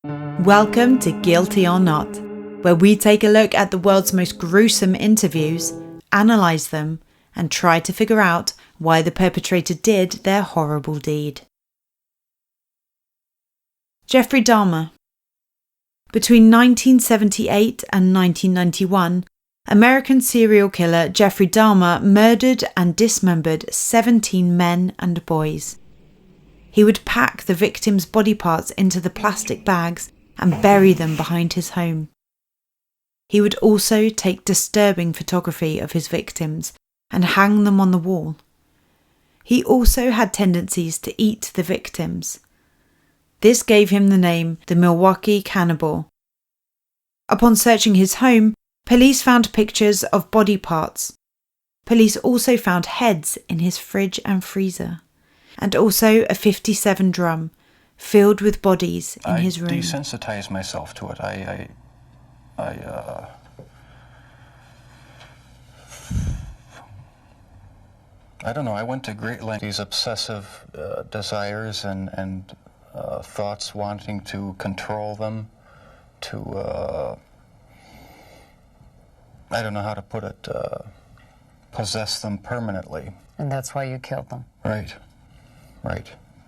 Welcome to Guilty or Not, where we take a look at the world's most gruesome interviews, analyse them, and try to figure out why the perpetrator did their horrible deed. Jeffrey Dahmer. Between 1978 and 1991, American serial killer Jeffrey Dahmer murdered and dismembered 17 men and boys. He would pack the victims' body parts into the plastic bags and bury them behind his home. He would also take disturbing photography of his victims and hang them on the wall. He also had tendencies to eat the victims. This gave him the name the Milwaukee Cannibal. Upon searching his home, police found pictures of body parts. Police also found heads in his fridge and freezer, and also a 57 drum filled with bodies in his room. I desensitized myself to it. I don't know, I went to great lengths. These obsessive desires and thoughts wanting to control them, to, I don't know how to put it, possess them permanently. And that's why you killed them? Right.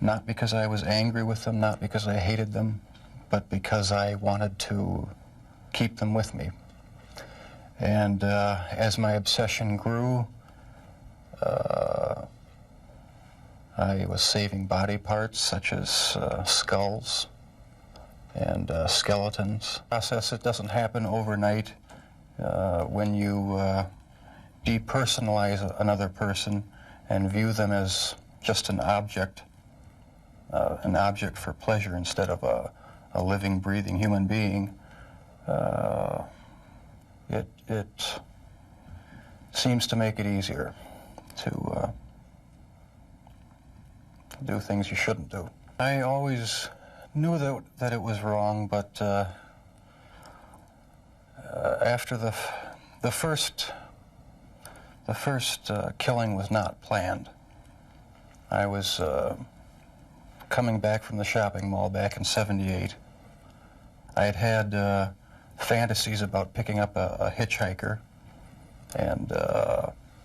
Not because I was angry with them, not because I hated them, but because I wanted to keep them with me. And as my obsession grew, I was saving body parts such as skulls and skeletons. The process, it doesn't happen overnight. When you depersonalize another person and view them as just an object for pleasure instead of a living, breathing human being, it seems to make it easier to do things you shouldn't do. I always knew that it was wrong, but after the first killing was not planned. I was coming back from the shopping mall back in '78. I had fantasies about picking up a hitchhiker and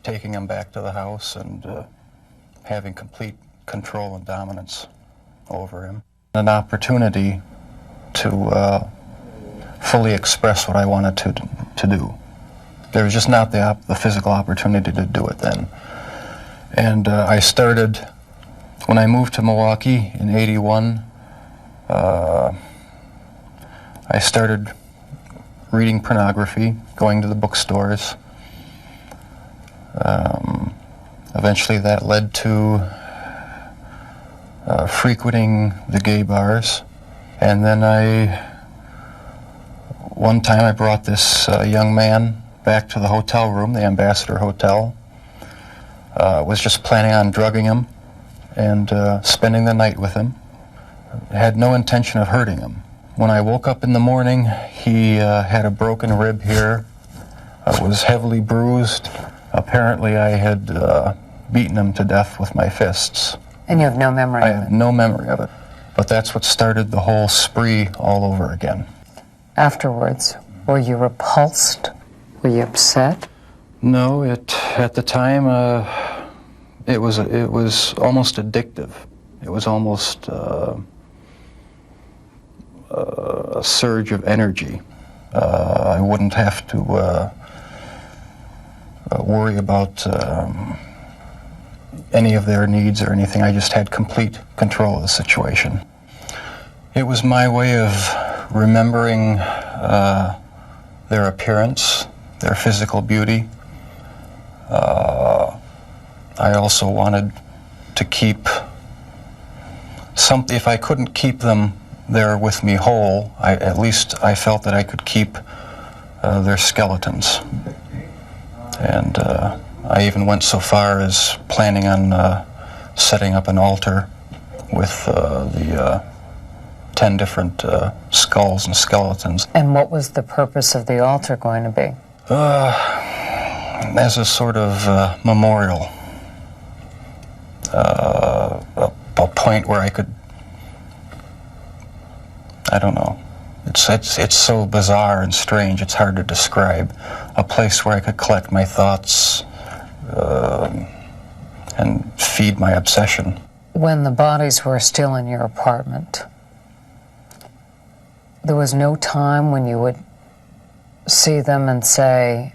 taking him back to the house and having complete control and dominance over him. An opportunity to fully express what I wanted to do. There was just not the physical opportunity to do it then. And I started, when I moved to Milwaukee in '81, I started reading pornography, going to the bookstores. Eventually that led to frequenting the gay bars. And then one time I brought this young man back to the hotel room, the Ambassador Hotel. Was just planning on drugging him and spending the night with him. Had no intention of hurting him. When I woke up in the morning, he had a broken rib here, was heavily bruised. Apparently I had beaten him to death with my fists. And you have no memory of it? I have no memory of it. But that's what started the whole spree all over again. Afterwards, were you repulsed? Were you upset? No, at the time, it was almost addictive. It was almost a surge of energy. I wouldn't have to worry about any of their needs or anything. I just had complete control of the situation. It was my way of remembering their appearance, their physical beauty. I also wanted to keep something. If I couldn't keep them there with me whole, at least I felt that I could keep their skeletons. And I even went so far as planning on setting up an altar with the 10 different skulls and skeletons. And what was the purpose of the altar going to be? As a sort of memorial. A point where I could I don't know. It's so bizarre and strange, it's hard to describe. A place where I could collect my thoughts and feed my obsession. When the bodies were still in your apartment, there was no time when you would see them and say,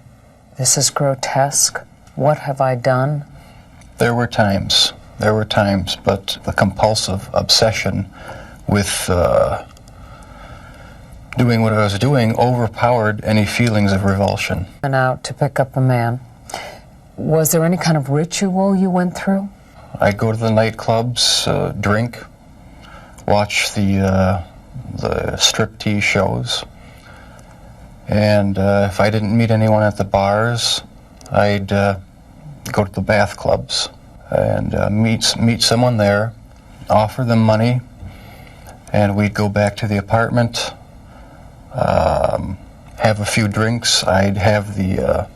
"This is grotesque. What have I done?" There were times, but the compulsive obsession with doing what I was doing overpowered any feelings of revulsion. And out to pick up a man. Was there any kind of ritual you went through? I'd go to the nightclubs, drink, watch the striptease shows, and if I didn't meet anyone at the bars, I'd go to the bath clubs and meet someone there, offer them money, and we'd go back to the apartment, have a few drinks. I'd have the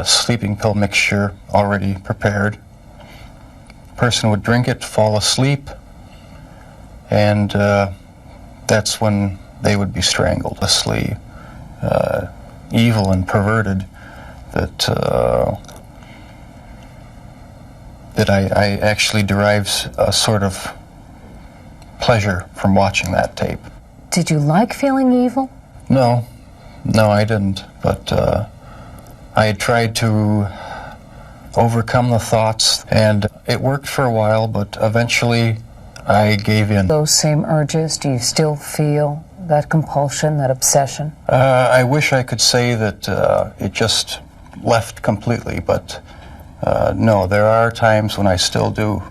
sleeping pill mixture already prepared. Person would drink it, fall asleep, and that's when they would be strangled. Evil and perverted, that I actually derive a sort of pleasure from watching that tape. Did you like feeling evil? No, I didn't, but I had tried to overcome the thoughts, and it worked for a while, but eventually I gave in. Those same urges, do you still feel that compulsion, that obsession? I wish I could say that it just left completely, but no, there are times when I still do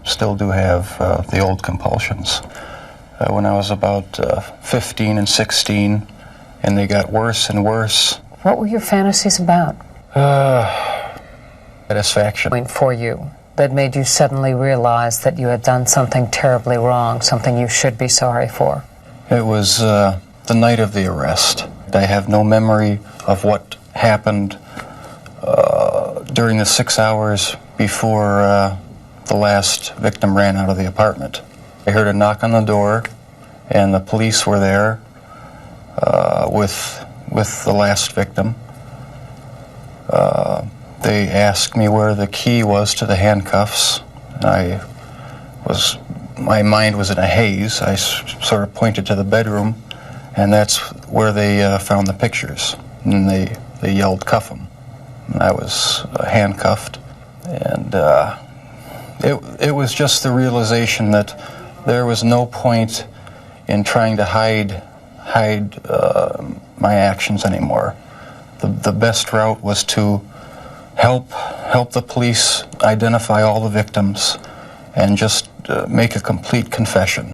have the old compulsions. When I was about 15 and 16, and they got worse and worse. What were your fantasies about? Satisfaction. For you, that made you suddenly realize that you had done something terribly wrong, something you should be sorry for. It was the night of the arrest. I have no memory of what happened during the 6 hours before the last victim ran out of the apartment. I heard a knock on the door, and the police were there with the last victim. They asked me where the key was to the handcuffs. My mind was in a haze. I sort of pointed to the bedroom, and that's where they found the pictures. And they yelled, "Cuff him." And I was handcuffed, and it was just the realization that there was no point in trying to hide my actions anymore. The best route was to help the police identify all the victims and just make a complete confession.